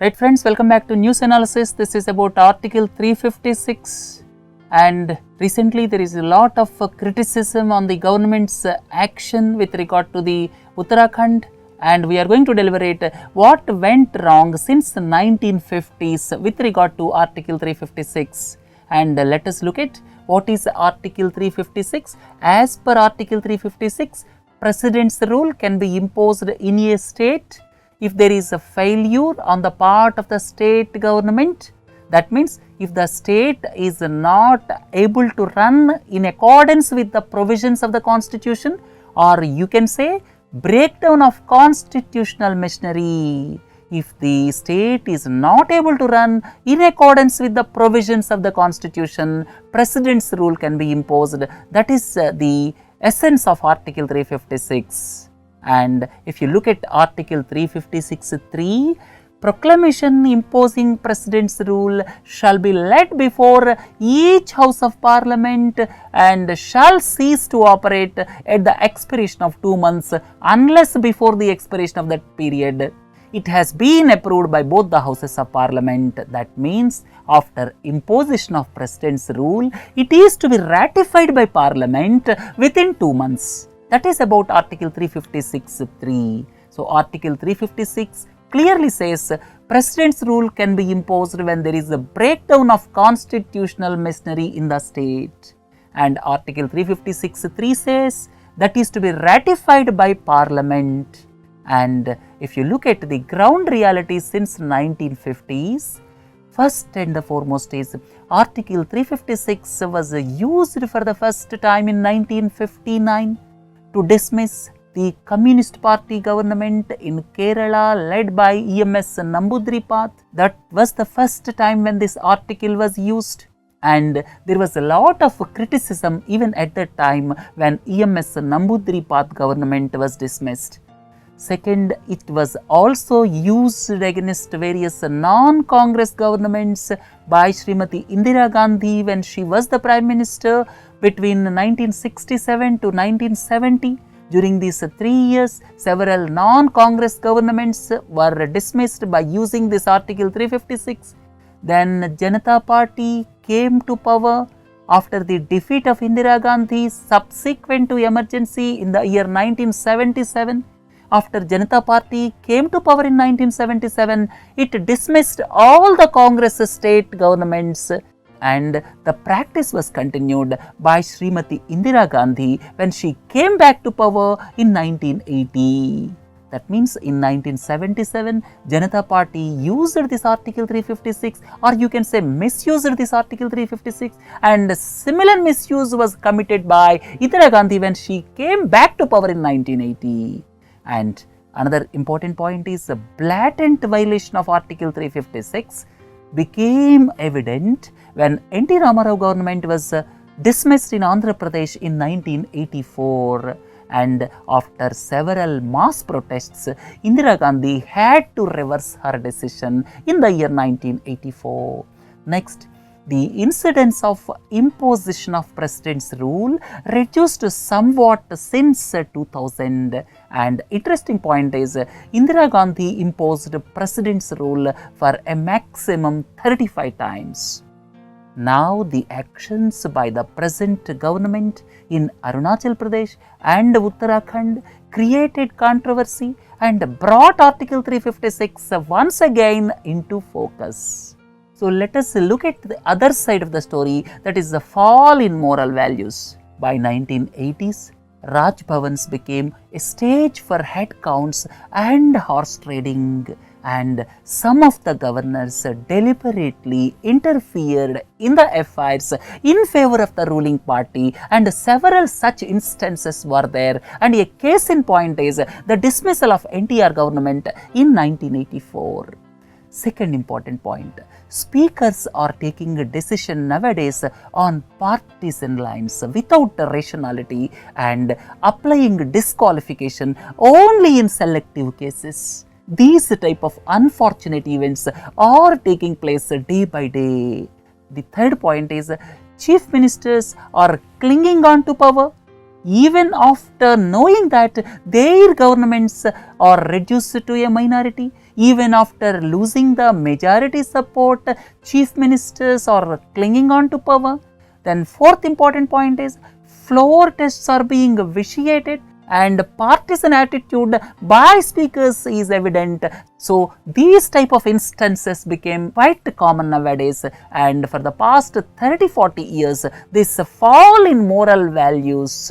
Right friends, welcome back to News Analysis. This is about Article 356, and recently there is a lot of criticism on the government's action with regard to the Uttarakhand, and we are going to deliberate what went wrong since the 1950s with regard to Article 356. And let us look at what is Article 356. As per Article 356, President's rule can be imposed in a state if there is a failure on the part of the state government. That means if the state is not able to run in accordance with the provisions of the constitution, or you can say breakdown of constitutional machinery. If the state is not able to run in accordance with the provisions of the constitution, President's rule can be imposed. That is the essence of Article 356. And if you look at Article 356(3), proclamation imposing President's rule shall be laid before each House of Parliament and shall cease to operate at the expiration of 2 months unless before the expiration of that period it has been approved by both the Houses of Parliament. That means after imposition of President's rule, it is to be ratified by Parliament within 2 months. That is about Article 356(3). So, Article 356 clearly says President's rule can be imposed when there is a breakdown of constitutional machinery in the state. And Article 356(3) says that is to be ratified by Parliament. And if you look at the ground reality since 1950s, first and the foremost is Article 356 was used for the first time in 1959 to dismiss the Communist Party government in Kerala led by EMS Namboodiripad. That was the first time when this article was used, and there was a lot of criticism even at that time when EMS Namboodiripad government was dismissed. Second, it was also used against various non-Congress governments by Srimati Indira Gandhi when she was the Prime Minister between 1967 to 1970. During these 3 years, several non-Congress governments were dismissed by using this Article 356. Then Janata Party came to power after the defeat of Indira Gandhi subsequent to emergency in the year 1977. After Janata Party came to power in 1977, it dismissed all the Congress state governments, and the practice was continued by Srimati Indira Gandhi when she came back to power in 1980. That means in 1977, Janata Party used this Article 356, or you can say misused this Article 356, and similar misuse was committed by Indira Gandhi when she came back to power in 1980. And another important point is the blatant violation of Article 356 became evident when N.T. Ramarao government was dismissed in Andhra Pradesh in 1984, and after several mass protests, Indira Gandhi had to reverse her decision in the year 1984. Next, the incidence of imposition of President's rule reduced somewhat since 2000, and interesting point is Indira Gandhi imposed President's rule for a maximum 35 times. Now the actions by the present government in Arunachal Pradesh and Uttarakhand created controversy and brought Article 356 once again into focus. So let us look at the other side of the story, that is the fall in moral values. By 1980s, Raj Bhavans became a stage for head counts and horse trading, and some of the governors deliberately interfered in the affairs in favor of the ruling party, and several such instances were there, and a case in point is the dismissal of NTR government in 1984. Second important point, speakers are taking a decision nowadays on partisan lines without rationality and applying disqualification only in selective cases. These type of unfortunate events are taking place day by day. The third point is chief ministers are clinging on to power even after knowing that their governments are reduced to a minority. even after losing the majority support, chief ministers are clinging on to power. Then fourth important point is floor tests are being vitiated and partisan attitude by speakers is evident. So these type of instances became quite common nowadays, and for the past 30-40 years this fall in moral values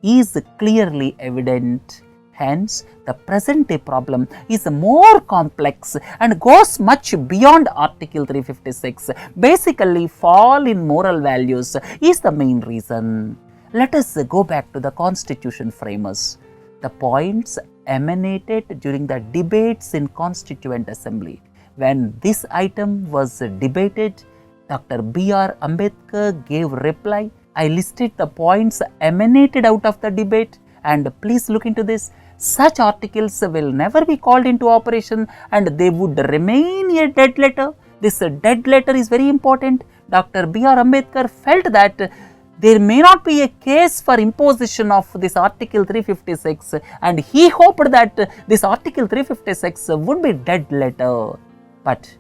is clearly evident. Hence, the present day problem is more complex and goes much beyond Article 356. Basically, fall in moral values is the main reason. Let us go back to the Constitution framers. The points emanated during the debates in Constituent Assembly. When this item was debated, Dr. B.R. Ambedkar gave reply. I listed the points emanated out of the debate, and please look into this. Such articles will never be called into operation and they would remain a dead letter. This dead letter is very important. Dr. B.R. Ambedkar felt that there may not be a case for imposition of this Article 356, and he hoped that this Article 356 would be dead letter. But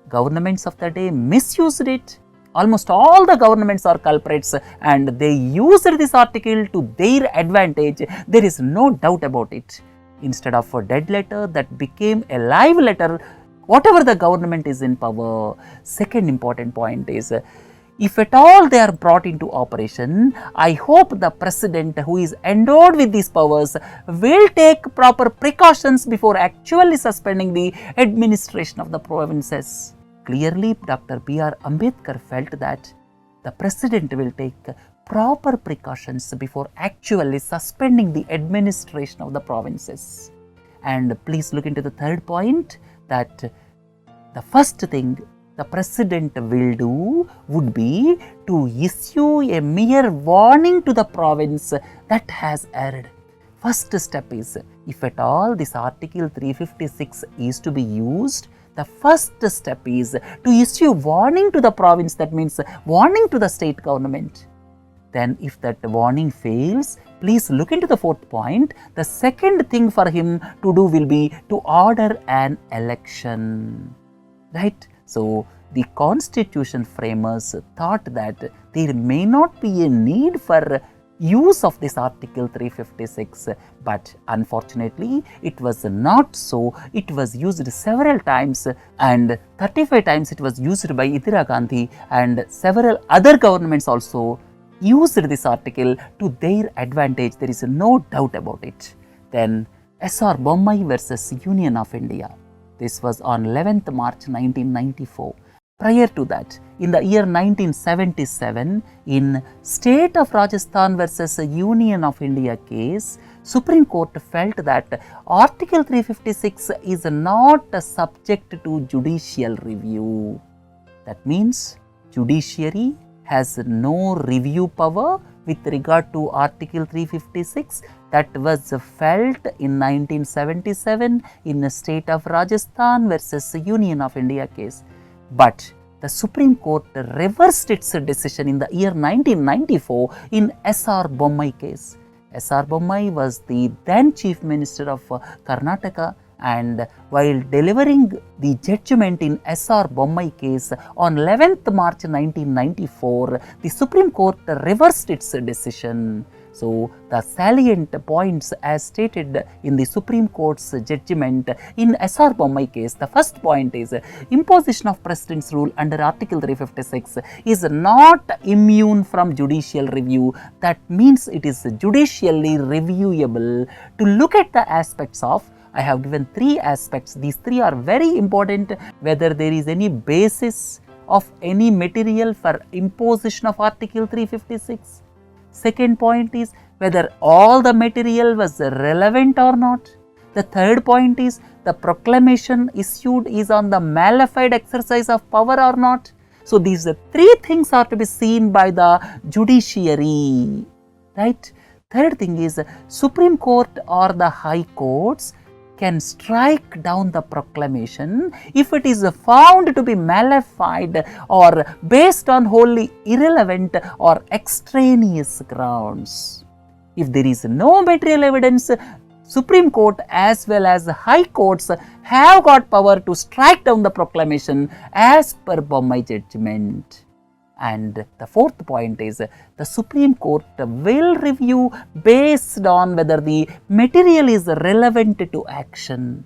governments of the day misused it. Almost all the governments are culprits and they used this article to their advantage. There is no doubt about it. Instead of a dead letter, that became a live letter, whatever the government is in power. Second important point is, if at all they are brought into operation, I hope the president who is endowed with these powers will take proper precautions before actually suspending the administration of the provinces. Clearly, Dr. B.R. Ambedkar felt that the president will take proper precautions before actually suspending the administration of the provinces. And please look into the third point, that the first thing the president will do would be to issue a mere warning to the province that has erred. First step is, if at all this Article 356 is to be used, the first step is to issue warning to the province, that means warning to the state government. Then if that warning fails, please look into the fourth point. The second thing for him to do will be to order an election. Right? So the Constitution framers thought that there may not be a need for use of this Article 356, but unfortunately it was not so. It was used several times, and 35 times it was used by Indira Gandhi, and several other governments also used this article to their advantage. There is no doubt about it. Then S.R. Bommai versus Union of India. This was on 11th March 1994. Prior to that, in the year 1977, in State of Rajasthan versus Union of India case, Supreme Court felt that Article 356 is not subject to judicial review. That means judiciary has no review power with regard to Article 356. That was felt in 1977 in the State of Rajasthan versus Union of India case. But the Supreme Court reversed its decision in the year 1994 in S.R. Bommai case. S.R. Bommai was the then Chief Minister of Karnataka, and while delivering the judgment in S.R. Bommai case on 11th March 1994, the Supreme Court reversed its decision. So, the salient points as stated in the Supreme Court's judgment in S.R. Bommai case, the first point is, imposition of President's rule under Article 356 is not immune from judicial review. That means it is judicially reviewable. To look at the aspects of, I have given three aspects. These three are very important, whether there is any basis of any material for imposition of Article 356. Second point is whether all the material was relevant or not. The third point is the proclamation issued is on the malified exercise of power or not. So these three things are to be seen by the judiciary, right? Third thing is Supreme Court or the High Courts can strike down the proclamation if it is found to be malified or based on wholly irrelevant or extraneous grounds. If there is no material evidence, Supreme Court as well as High Courts have got power to strike down the proclamation as per Bommai judgment. And the fourth point is the Supreme Court will review based on whether the material is relevant to action.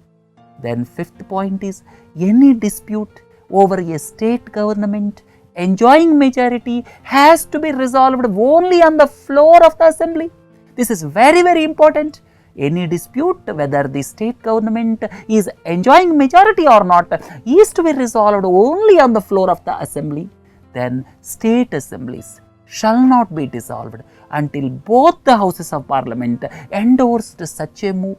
Then fifth point is any dispute over a state government enjoying majority has to be resolved only on the floor of the assembly. This is very, very important. Any dispute whether the state government is enjoying majority or not is to be resolved only on the floor of the assembly. Then state assemblies shall not be dissolved until both the houses of parliament endorsed such a move.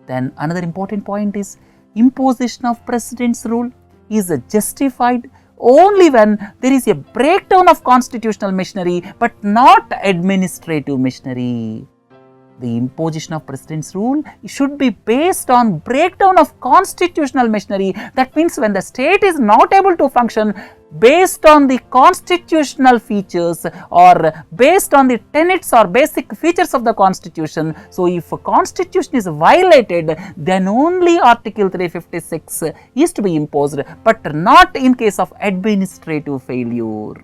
Then another important point is imposition of president's rule is justified only when there is a breakdown of constitutional machinery but not administrative machinery. The imposition of president's rule should be based on breakdown of constitutional machinery. That means when the state is not able to function based on the constitutional features or based on the tenets or basic features of the constitution. So, if a constitution is violated, then only Article 356 is to be imposed, but not in case of administrative failure.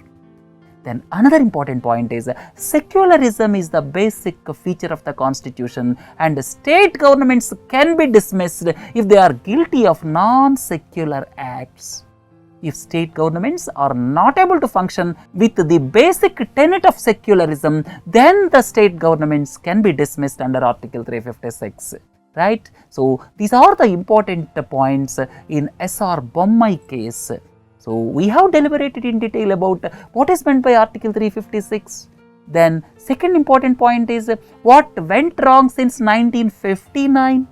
Then another important point is secularism is the basic feature of the constitution, and state governments can be dismissed if they are guilty of non-secular acts. If state governments are not able to function with the basic tenet of secularism, then the state governments can be dismissed under Article 356. Right? So, these are the important points in S.R. Bommai case. So, we have deliberated in detail about what is meant by Article 356. Then, second important point is what went wrong since 1959.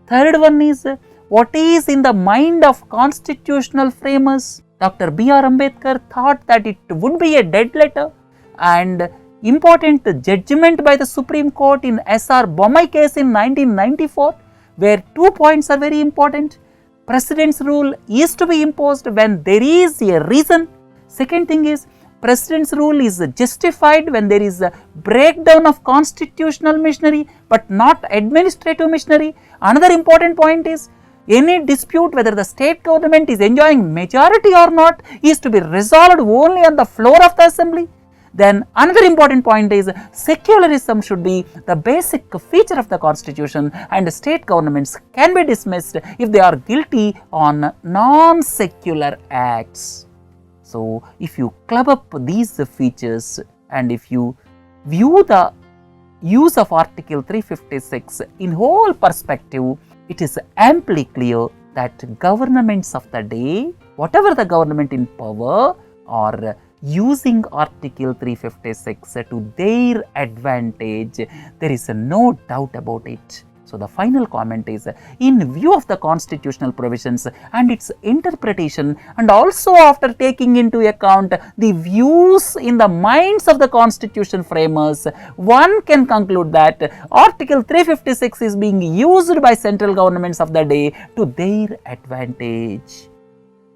Third one is what is in the mind of constitutional framers. Dr. B.R. Ambedkar thought that it would be a dead letter, and important judgment by the Supreme Court in S.R. Bommai case in 1994, where 2 points are very important. President's rule is to be imposed when there is a reason. Second thing is President's rule is justified when there is a breakdown of constitutional machinery but not administrative machinery. Another important point is any dispute whether the state government is enjoying majority or not is to be resolved only on the floor of the assembly. Then another important point is secularism should be the basic feature of the constitution, and state governments can be dismissed if they are guilty on non-secular acts. So, if you club up these features and if you view the use of Article 356 in whole perspective, it is amply clear that governments of the day, whatever the government in power, are using Article 356 to their advantage. There is no doubt about it. So, the final comment is, in view of the constitutional provisions and its interpretation, and also after taking into account the views in the minds of the constitution framers, one can conclude that Article 356 is being used by central governments of the day to their advantage,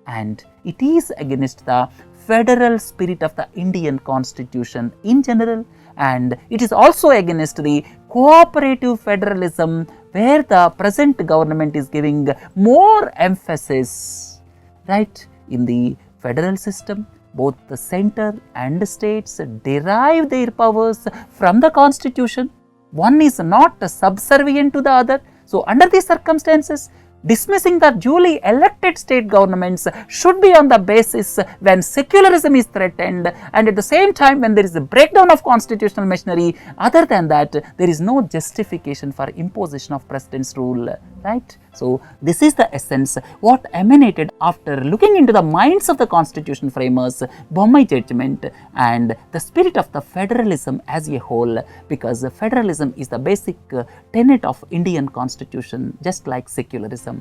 and it is against the federal spirit of the Indian constitution in general, and it is also against the cooperative federalism where the present government is giving more emphasis. Right? In the federal system, both the center and states derive their powers from the constitution. One is not subservient to the other. So, under these circumstances, dismissing the duly elected state governments should be on the basis when secularism is threatened, and at the same time when there is a breakdown of constitutional machinery. Other than that, there is no justification for imposition of president's rule. Right? So, this is the essence what emanated after looking into the minds of the constitution framers, Bommai judgment, and the spirit of the federalism as a whole, because federalism is the basic tenet of Indian constitution, just like secularism.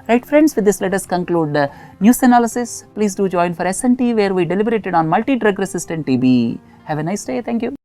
Right, friends, with this let us conclude news analysis. Please do join for SNT, where we deliberated on multi-drug resistant TB. Have a nice day. Thank you.